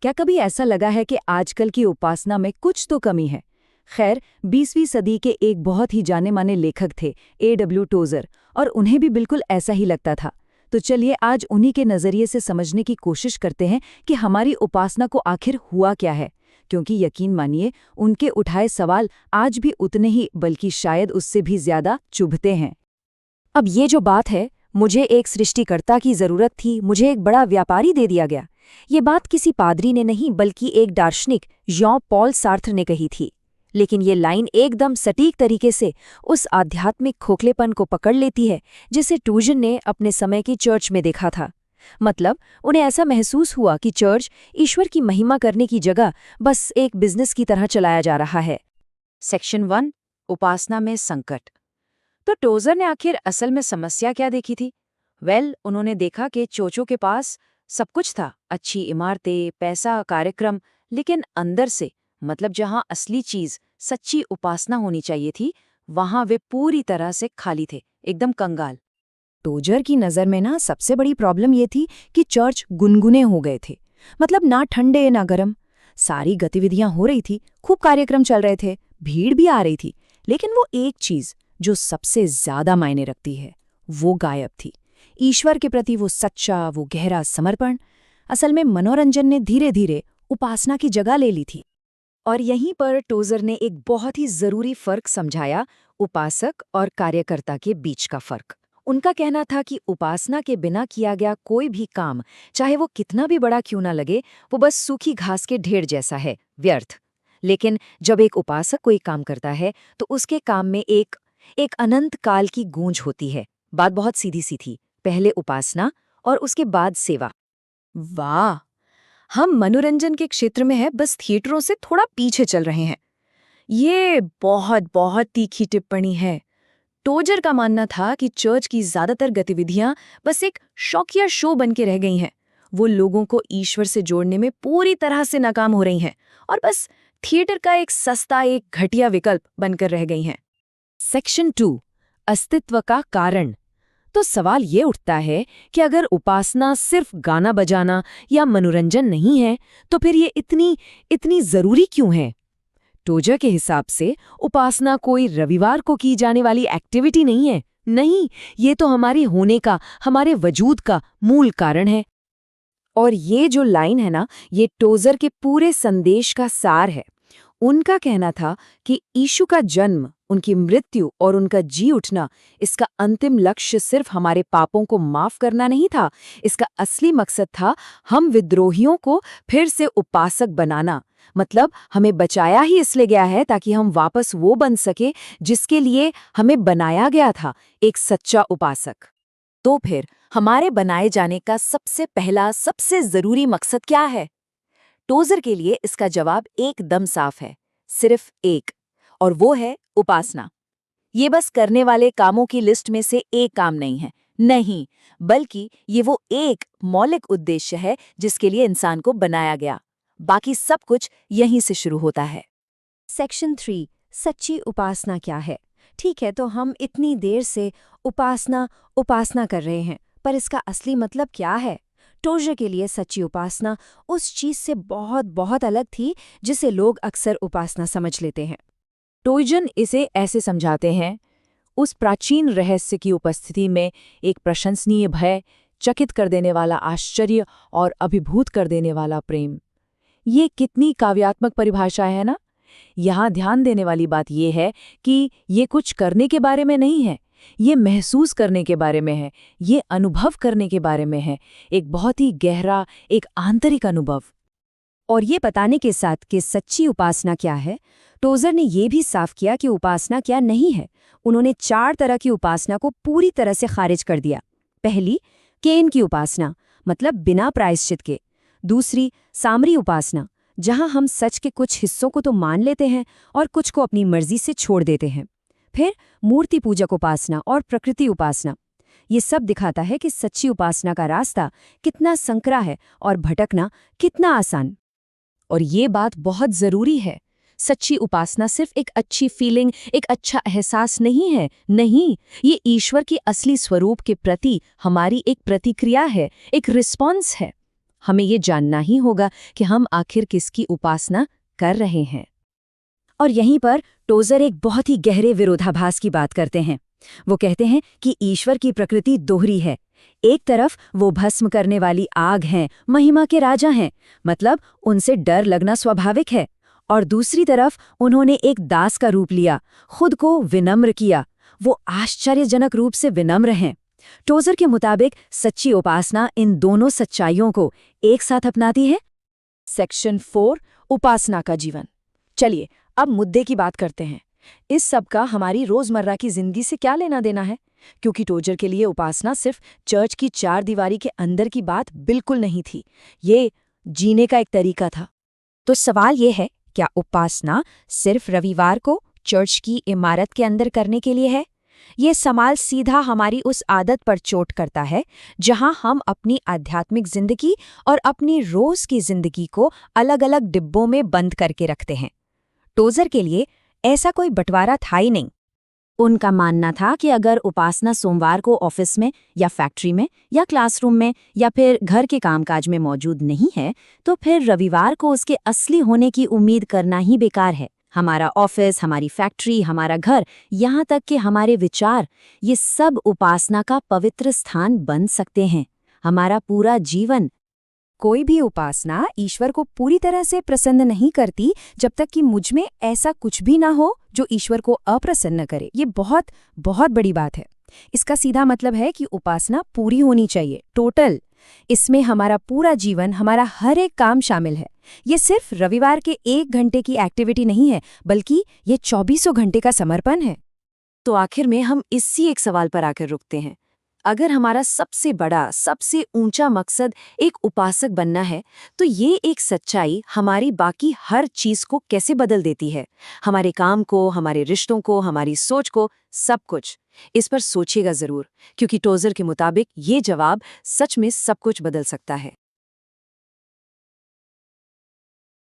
क्या कभी ऐसा लगा है कि आजकल की उपासना में कुछ तो कमी है? खैर, 20वीं सदी के एक बहुत ही जाने-माने लेखक थे, A.W. टोजर, और उन्हें भी बिल्कुल ऐसा ही लगता था। तो चलिए आज उन्हीं के नज़रिए से समझने की कोशिश करते हैं कि हमारी उपासना को आखिर हुआ क्या है। क्योंकि यकीन मानिए, उनके उठाए सवाल आज भी उतने ही बल्कि शायद उससे भी ज़्यादा चुभते हैं। अब ये जो बात है, मुझे एक सृष्टिकर्ता की जरूरत थी, मुझे एक बड़ा व्यापारी दे दिया गया। ये बात किसी पादरी ने नहीं बल्कि एक दार्शनिक जॉन पॉल सार्त्र ने कही थी। लेकिन ये लाइन एकदम सटीक तरीके से उस आध्यात्मिक खोखलेपन को पकड़ लेती है जिसे टूजन ने अपने समय की चर्च में देखा था। मतलब उन्हें ऐसा महसूस हुआ कि चर्च ईश्वर की महिमा करने की जगह बस एक बिजनेस की तरह चलाया जा रहा है। सेक्शन 1, उपासना में संकट। तो टोजर ने आखिर असल में समस्या क्या देखी थी? उन्होंने देखा कि चोचों के पास सब कुछ था, अच्छी इमारतें, पैसा, कार्यक्रम, लेकिन अंदर से, मतलब जहां असली चीज, सच्ची उपासना होनी चाहिए थी, वहां वे पूरी तरह से खाली थे, एकदम कंगाल। टोजर की नज़र में ना सबसे बड़ी प्रॉब्लम ये थी कि चर्च गुनगुने हो गए थे। मतलब ना ठंडे ना गरम, सारी गतिविधियां हो रही थी, खूब कार्यक्रम चल रहे थे, भीड़ भी आ रही थी, लेकिन वो एक चीज जो सबसे ज्यादा मायने रखती है, वो गायब थी। ईश्वर के प्रति वो सच्चा, वो गहरा समर्पण। असल में मनोरंजन ने धीरे धीरे उपासना की जगह ले ली थी। और यहीं पर टोजर ने एक बहुत ही जरूरी फर्क समझाया, उपासक और कार्यकर्ता के बीच का फर्क। उनका कहना था कि उपासना के बिना किया गया कोई भी काम, चाहे वो कितना भी बड़ा क्यों ना लगे, वो बस सूखी घास के ढेर जैसा है, व्यर्थ। लेकिन जब एक उपासक कोई काम करता है तो उसके काम में एक एक अनंत काल की गूंज होती है। बात बहुत सीधी सी थी, पहले उपासना और उसके बाद सेवा। वाह, हम मनोरंजन के क्षेत्र में है, बस थिएटरों से थोड़ा पीछे चल रहे हैं। ये बहुत बहुत तीखी टिप्पणी है। टोजर का मानना था कि चर्च की ज्यादातर गतिविधियां बस एक शौकिया शो बन के रह गई हैं। वो लोगों को ईश्वर से जोड़ने में पूरी तरह से नाकाम हो रही हैं और बस थिएटर का एक सस्ता, एक घटिया विकल्प बनकर रह गई हैं। सेक्शन 2, अस्तित्व का कारण। तो सवाल ये उठता है कि अगर उपासना सिर्फ गाना बजाना या मनोरंजन नहीं है, तो फिर ये इतनी इतनी जरूरी क्यों है? टोजर के हिसाब से उपासना कोई रविवार को की जाने वाली एक्टिविटी नहीं है। नहीं, ये तो हमारे होने का, हमारे वजूद का मूल कारण है। और ये जो लाइन है ना, ये टोजर के पूरे संदेश का सार है। उनका कहना था कि यीशु का जन्म, उनकी मृत्यु और उनका जी उठना, इसका अंतिम लक्ष्य सिर्फ हमारे पापों को माफ करना नहीं था। इसका असली मकसद था हम विद्रोहियों को फिर से उपासक बनाना। मतलब हमें बचाया ही इसलिए गया है ताकि हम वापस वो बन सके जिसके लिए हमें बनाया गया था, एक सच्चा उपासक। तो फिर हमारे बनाए जाने का सबसे पहला, सबसे जरूरी मकसद क्या है? टोजर के लिए इसका जवाब एकदम साफ है, सिर्फ एक, और वो है उपासना। ये बस करने वाले कामों की लिस्ट में से एक काम नहीं है, नहीं, बल्कि ये वो एक मौलिक उद्देश्य है जिसके लिए इंसान को बनाया गया। बाकी सब कुछ यहीं से शुरू होता है। सेक्शन 3, सच्ची उपासना क्या है? ठीक है, तो हम इतनी देर से उपासना उपासना कर रहे हैं, पर इसका असली मतलब क्या है? टोजर के लिए सच्ची उपासना उस चीज से बहुत बहुत अलग थी जिसे लोग अक्सर उपासना समझ लेते हैं। टोजन इसे ऐसे समझाते हैं, उस प्राचीन रहस्य की उपस्थिति में एक प्रशंसनीय भय, चकित कर देने वाला आश्चर्य और अभिभूत कर देने वाला प्रेम। ये कितनी काव्यात्मक परिभाषा है ना? यहाँ ध्यान देने वाली बात यह है कि ये कुछ करने के बारे में नहीं है, ये महसूस करने के बारे में है, ये अनुभव करने के बारे में है, एक बहुत ही गहरा, एक आंतरिक अनुभव। और ये बताने के साथ कि सच्ची उपासना क्या है, टोजर ने ये भी साफ किया कि उपासना क्या नहीं है। उन्होंने 4 तरह की उपासना को पूरी तरह से खारिज कर दिया। पहली, केन की उपासना, मतलब बिना प्रायश्चित के। दूसरी, सामरी उपासना, जहां हम सच के कुछ हिस्सों को तो मान लेते हैं और कुछ को अपनी मर्जी से छोड़ देते हैं। फिर मूर्ति पूजक उपासना और प्रकृति उपासना। ये सब दिखाता है कि सच्ची उपासना का रास्ता कितना संकरा है और भटकना कितना आसान। और ये बात बहुत जरूरी है, सच्ची उपासना सिर्फ एक अच्छी फीलिंग, एक अच्छा एहसास नहीं है। नहीं, ये ईश्वर की असली स्वरूप के प्रति हमारी एक प्रतिक्रिया है, एक रिस्पॉन्स है। हमें ये जानना ही होगा कि हम आखिर किसकी उपासना कर रहे हैं। और यहीं पर टोजर एक बहुत ही गहरे विरोधाभास की बात करते हैं। वो कहते हैं कि ईश्वर की प्रकृति दोहरी है। एक तरफ वो भस्म करने वाली आग हैं, महिमा के राजा हैं, मतलब उनसे डर लगना स्वाभाविक है। और दूसरी तरफ उन्होंने एक दास का रूप लिया, खुद को विनम्र किया। वो आश्चर्यजनक रूप से विनम्र हैं। टोजर के मुताबिक सच्ची उपासना इन दोनों सच्चाइयों को एक साथ अपनाती है। सेक्शन 4 उपासना का जीवन। चलिए अब मुद्दे की बात करते हैं। इस सब का हमारी रोजमर्रा की जिंदगी से क्या लेना देना है? क्योंकि टोजर के लिए उपासना सिर्फ चर्च की 4 दीवारी के अंदर की बात बिल्कुल नहीं थी। ये जीने का एक तरीका था। तो सवाल ये है, क्या उपासना सिर्फ रविवार को चर्च की इमारत के अंदर करने के लिए है? ये सवाल सीधा हमारी उस आदत पर चोट करता है जहां हम अपनी आध्यात्मिक जिंदगी और अपनी रोज की जिंदगी को अलग-अलग डिब्बों में बंद करके रखते हैं। टोजर के लिए ऐसा कोई बंटवारा था ही नहीं। उनका मानना था कि अगर उपासना सोमवार को ऑफिस में या फैक्ट्री में या क्लासरूम में या फिर घर के कामकाज में मौजूद नहीं है, तो फिर रविवार को उसके असली होने की उम्मीद करना ही बेकार है। हमारा ऑफिस, हमारी फैक्ट्री, हमारा घर, यहाँ तक कि हमारे विचार, ये सब उपासना का पवित्र स्थान बन सकते हैं। हमारा पूरा जीवन। कोई भी उपासना ईश्वर को पूरी तरह से प्रसन्न नहीं करती जब तक कि मुझ में ऐसा कुछ भी ना हो जो ईश्वर को अप्रसन्न करे। ये बहुत बहुत बड़ी बात है। इसका सीधा मतलब है कि उपासना पूरी होनी चाहिए, टोटल। इसमें हमारा पूरा जीवन, हमारा हर एक काम शामिल है। ये सिर्फ रविवार के 1 घंटे की एक्टिविटी नहीं है, बल्कि ये 24 घंटे का समर्पण है। तो आखिर में हम इसी एक सवाल पर आकर रुकते हैं। अगर हमारा सबसे बड़ा, सबसे ऊंचा मकसद एक उपासक बनना है, तो ये एक सच्चाई हमारी बाकी हर चीज को कैसे बदल देती है? हमारे काम को, हमारे रिश्तों को, हमारी सोच को, सब कुछ। इस पर सोचिएगा जरूर, क्योंकि टोजर के मुताबिक ये जवाब सच में सब कुछ बदल सकता है।